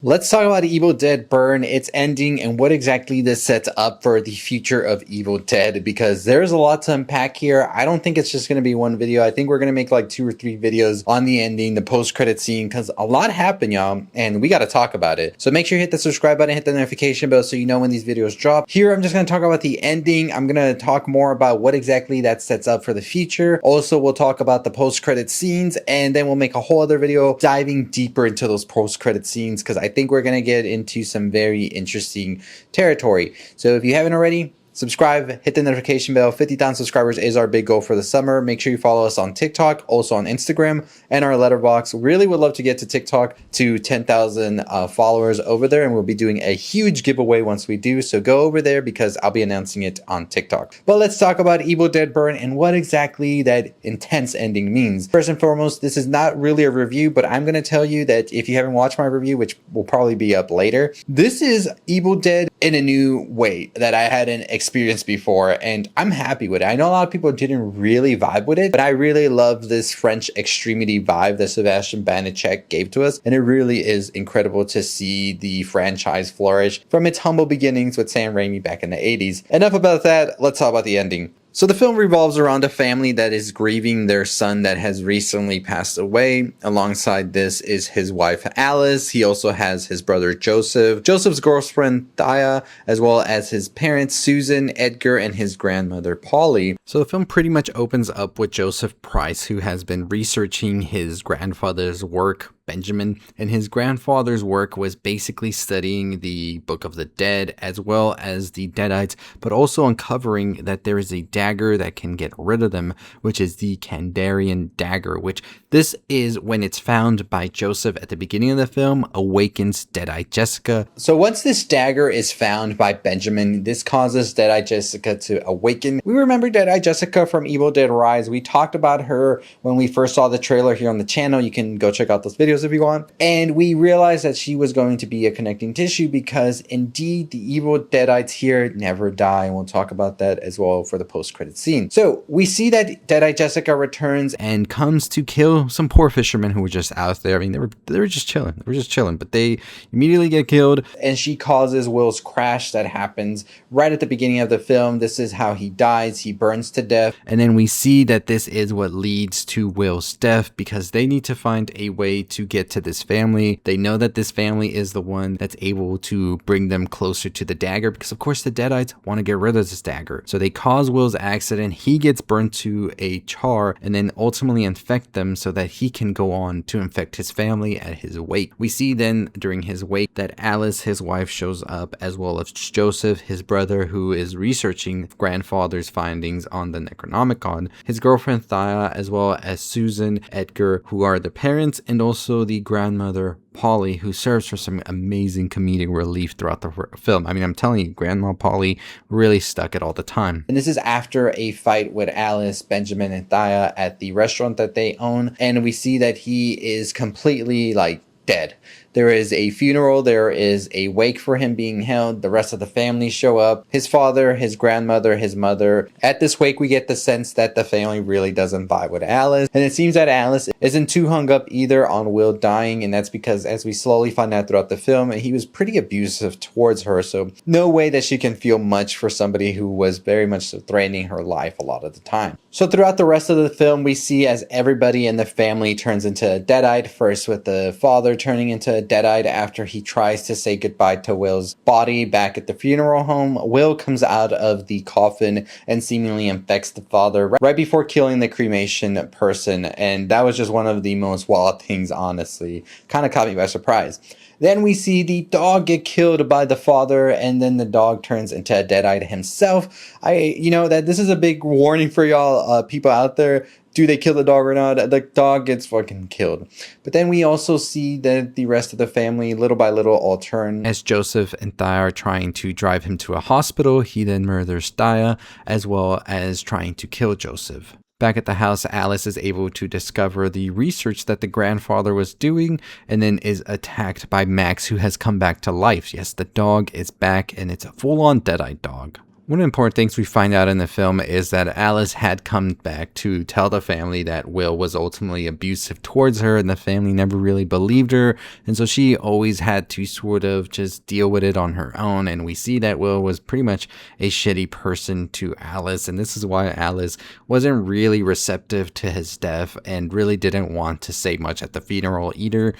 Let's talk about Evil Dead Burn, its ending, and what exactly this sets up for the future of Evil Dead, because there's a lot to unpack here. I don't think it's just going to be one video. I think we're going to make like 2 or 3 videos on the ending, the post-credit scene, because a lot happened, y'all, and we got to talk about it. So make sure you hit the subscribe button, hit the notification bell so you know when these videos drop. Here, I'm just going to talk about the ending. I'm going to talk more about what exactly that sets up for the future. Also, we'll talk about the post-credit scenes, and then we'll make a whole other video diving deeper into those post-credit scenes, because I think we're going to get into some very interesting territory. So if you haven't already, subscribe, hit the notification bell. 50,000 subscribers is our big goal for the summer. Make sure you follow us on TikTok, also on Instagram, and our letterbox. Really would love to get to TikTok to 10,000 followers over there, and we'll be doing a huge giveaway once we do. So go over there because I'll be announcing it on TikTok. But let's talk about Evil Dead Burn and what exactly that intense ending means. First and foremost, this is not really a review, but I'm going to tell you that if you haven't watched my review, which will probably be up later, this is Evil Dead in a new way that I hadn't experienced before, and I'm happy with it. I know a lot of people didn't really vibe with it, but I really love this French extremity vibe that Sebastian Banachek gave to us, and it really is incredible to see the franchise flourish from its humble beginnings with Sam Raimi back in the 80s. Enough about that, let's talk about the ending. So the film revolves around a family that is grieving their son that has recently passed away. Alongside this is his wife Alice. He also has his brother Joseph, Joseph's girlfriend Thea, as well as his parents Susan, Edgar, and his grandmother Polly. So the film pretty much opens up with Joseph Price, who has been researching his grandfather's work, Benjamin, and his grandfather's work was basically studying the Book of the Dead as well as the Deadites, but also uncovering that there is a dagger that can get rid of them, which is the Kandarian dagger, which this is, when it's found by Joseph at the beginning of the film, awakens Deadite Jessica. So once this dagger is found by Benjamin, this causes Deadite Jessica to awaken. We remember Deadite Jessica from Evil Dead Rise. We talked about her when we first saw the trailer here on the channel. You can go check out those videos if you want. And we realized that she was going to be a connecting tissue because indeed the evil Deadites here never die, and we'll talk about that as well for the post-credit scene. So we see that Deadite Jessica returns and comes to kill some poor fishermen who were just out there. I mean, they were just chilling. They were just chilling, but they immediately get killed, and she causes Will's crash that happens right at the beginning of the film. This is how he dies. He burns to death, and then we see that this is what leads to Will's death because they need to find a way to get to this family. They know that this family is the one that's able to bring them closer to the dagger because of course the Deadites want to get rid of this dagger. So they cause Will's accident, he gets burnt to a char, and then ultimately infect them so that he can go on to infect his family at his wake. We see then during his wake that Alice, his wife, shows up, as well as Joseph, his brother, who is researching grandfather's findings on the Necronomicon, his girlfriend Thea, as well as Susan, Edgar, who are the parents, and also the grandmother Polly, who serves for some amazing comedic relief throughout the film. I mean, I'm telling you, Grandma Polly really stuck it all the time. And this is after a fight with Alice, Benjamin, and Thea at the restaurant that they own, and we see that he is completely like dead. There is a funeral, there is a wake for him being held, the rest of the family show up, his father, his grandmother, his mother. At this wake, we get the sense that the family really doesn't vibe with Alice, and it seems that Alice isn't too hung up either on Will dying, and that's because, as we slowly find out throughout the film, he was pretty abusive towards her, so no way that she can feel much for somebody who was very much threatening her life a lot of the time. So throughout the rest of the film, we see as everybody in the family turns into a Deadite, first with the father turning into a Deadite after he tries to say goodbye to Will's body back at the funeral home. Will comes out of the coffin and seemingly infects the father right before killing the cremation person, and that was just one of the most wild things, honestly. Kind of caught me by surprise. Then we see the dog get killed by the father, and then the dog turns into a Deadite himself. You know that this is a big warning for y'all people out there. Do they kill the dog or not? The dog gets fucking killed. But then we also see that the rest of the family, little by little, all turn. As Joseph and Thea are trying to drive him to a hospital, he then murders Thea, as well as trying to kill Joseph. Back at the house, Alice is able to discover the research that the grandfather was doing, and then is attacked by Max, who has come back to life. Yes, the dog is back, and it's a full-on Deadite dog. One of the important things we find out in the film is that Alice had come back to tell the family that Will was ultimately abusive towards her, and the family never really believed her, and so she always had to sort of just deal with it on her own. And we see that Will was pretty much a shitty person to Alice, and this is why Alice wasn't really receptive to his death and really didn't want to say much at the funeral either.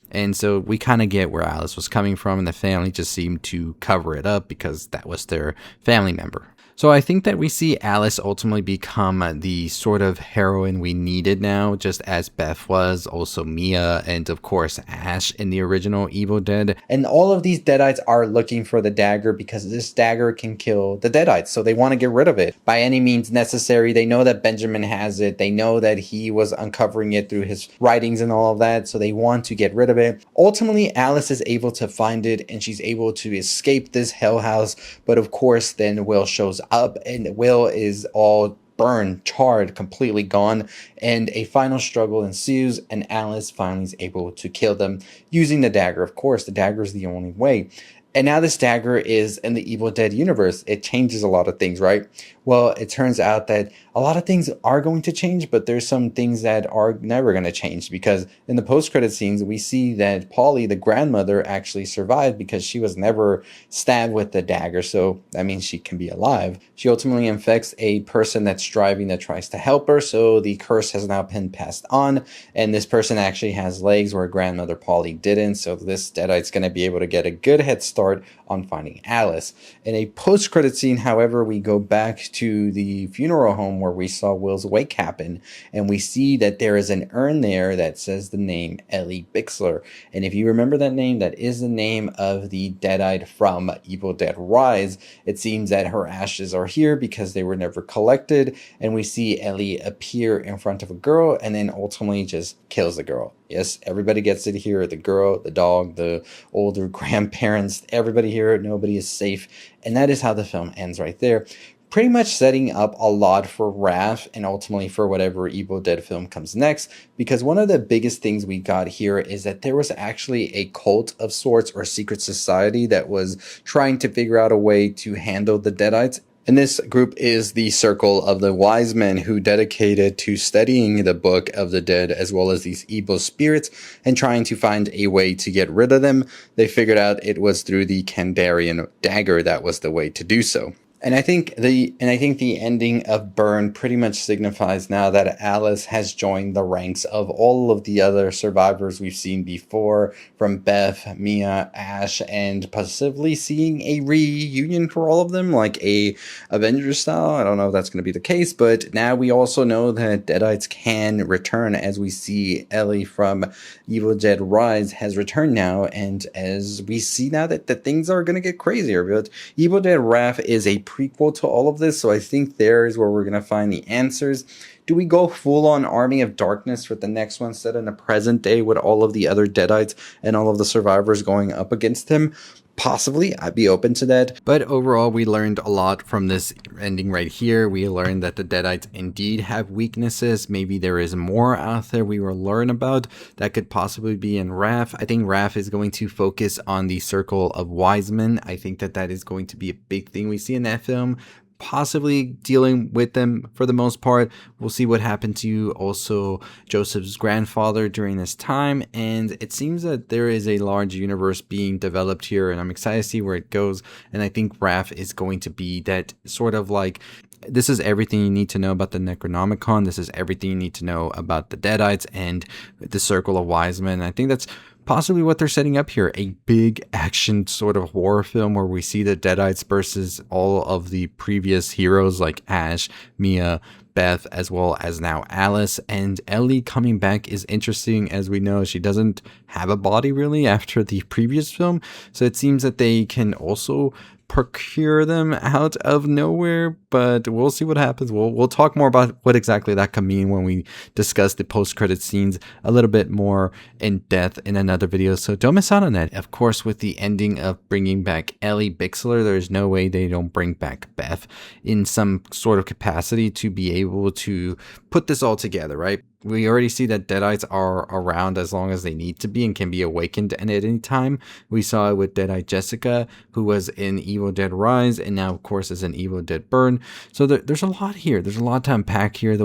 And so we kind of get where Alice was coming from, and the family just seemed to cover it up because that was their family member. So I think that we see Alice ultimately become the sort of heroine we needed now, just as Beth was, also Mia, and of course Ash in the original Evil Dead. And all of these Deadites are looking for the dagger because this dagger can kill the Deadites, so they want to get rid of it by any means necessary. They know that Benjamin has it. They know that he was uncovering it through his writings and all of that, so they want to get rid of it. Ultimately, Alice is able to find it, and she's able to escape this hell house, but of course then Will shows up, and Will is all burned, charred, completely gone, and a final struggle ensues, and Alice finally is able to kill them using the dagger. Of course, the dagger is the only way. And now this dagger is in the Evil Dead universe. It changes a lot of things, right? Well, it turns out that a lot of things are going to change, but there's some things that are never going to change, because in the post-credit scenes, we see that Polly, the grandmother, actually survived because she was never stabbed with the dagger. So that means she can be alive. She ultimately infects a person that's driving that tries to help her. So the curse has now been passed on, and this person actually has legs where grandmother Polly didn't. So this Deadite's going to be able to get a good head start on finding Alice. In a post-credit scene, however, we go back to the funeral home where we saw Will's wake happen, and we see that there is an urn there that says the name Ellie Bixler. And if you remember that name, that is the name of the Deadite from Evil Dead Rise. It seems that her ashes are here because they were never collected, and we see Ellie appear in front of a girl and then ultimately just kills the girl. Yes, everybody gets it here. The girl, the dog, the older grandparents, everybody here. Nobody is safe. And that is how the film ends right there. Pretty much setting up a lot for Wrath and ultimately for whatever Evil Dead film comes next. Because one of the biggest things we got here is that there was actually a cult of sorts or secret society that was trying to figure out a way to handle the Deadites. And this group is the Circle of the Wise Men, who dedicated to studying the Book of the Dead as well as these evil spirits and trying to find a way to get rid of them. They figured out it was through the Kandarian dagger that was the way to do so. And I think the ending of Burn pretty much signifies now that Alice has joined the ranks of all of the other survivors we've seen before, from Beth, Mia, Ash, and possibly seeing a reunion for all of them, like a Avengers style. I don't know if that's going to be the case, but now we also know that Deadites can return, as we see Ellie from Evil Dead Rise has returned now, and as we see now that the things are going to get crazier. But Evil Dead Wrath is a prequel to all of this, so I think there is where we're going to find the answers. Do we go full on Army of Darkness with the next one set in the present day with all of the other Deadites and all of the survivors going up against him? Possibly, I'd be open to that. But overall, we learned a lot from this ending right here. We learned that the Deadites indeed have weaknesses. Maybe there is more out there we will learn about that could possibly be in Wrath. I think Wrath is going to focus on the Circle of Wise Men. I think that that is going to be a big thing we see in that film. Possibly dealing with them for the most part. We'll see what happened to also Joseph's grandfather during this time, and it seems that there is a large universe being developed here, and I'm excited to see where it goes. And I think Wrath is going to be that sort of like, this is everything you need to know about the Necronomicon. This is everything you need to know about the Deadites and the Circle of Wise Men. I think that's possibly what they're setting up here, a big action sort of horror film where we see the Deadites versus all of the previous heroes like Ash, Mia, Beth, as well as now Alice. And Ellie coming back is interesting. As we know, she doesn't have a body really after the previous film, so it seems that they can also procure them out of nowhere, but we'll see what happens. We'll talk more about what exactly that could mean when we discuss the post-credit scenes a little bit more in depth in another video, so don't miss out on that. Of course, with the ending of bringing back Ellie Bixler, there's no way they don't bring back Beth in some sort of capacity to be able to put this all together, right? we already see that Deadites are around as long as they need to be and can be awakened at any time. We saw it with Deadite Jessica, who was in Evil Dead Rise, and now, of course, is in Evil Dead Burn. So there's a lot here. There's a lot to unpack here.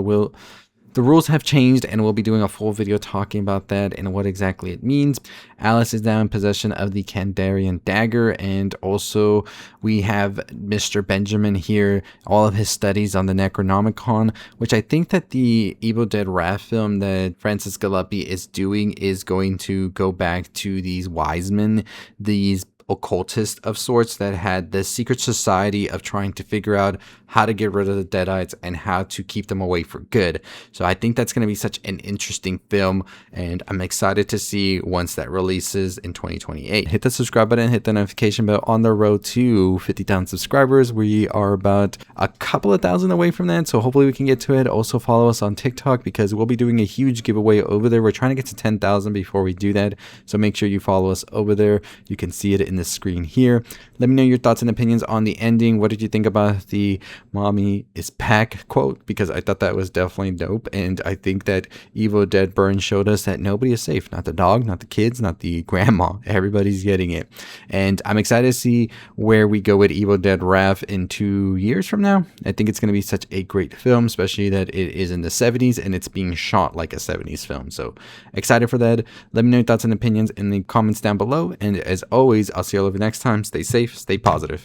The rules have changed, and we'll be doing a full video talking about that and what exactly it means. Alice is now in possession of the Kandarian dagger, and also we have Mr. Benjamin here, all of his studies on the Necronomicon, which I think that the Evil Dead Wrath film that Francis Galuppi is doing is going to go back to these wise men, these occultist of sorts that had the secret society of trying to figure out how to get rid of the Deadites and how to keep them away for good. So I think that's going to be such an interesting film, and I'm excited to see once that releases in 2028. Hit the subscribe button, hit the notification bell. On the road to 50,000 subscribers. We are about a couple of thousand away from that, so hopefully we can get to it. Also follow us on TikTok because we'll be doing a huge giveaway over there. We're trying to get to 10,000 before we do that, so make sure you follow us over there. You can see it in the screen here. Let me know your thoughts and opinions on the ending. What did you think about the "mommy is back" quote? Because I thought that was definitely dope, and I think that Evil Dead Burn showed us that nobody is safe. Not the dog, not the kids, not the grandma. Everybody's getting it, and I'm excited to see where we go with Evil Dead Wrath in 2 years from now. I think it's going to be such a great film, especially that it is in the 70s and it's being shot like a 70s film. So excited for that. Let me know your thoughts and opinions in the comments down below, and as always, I'll see you all over next time. Stay safe, stay positive.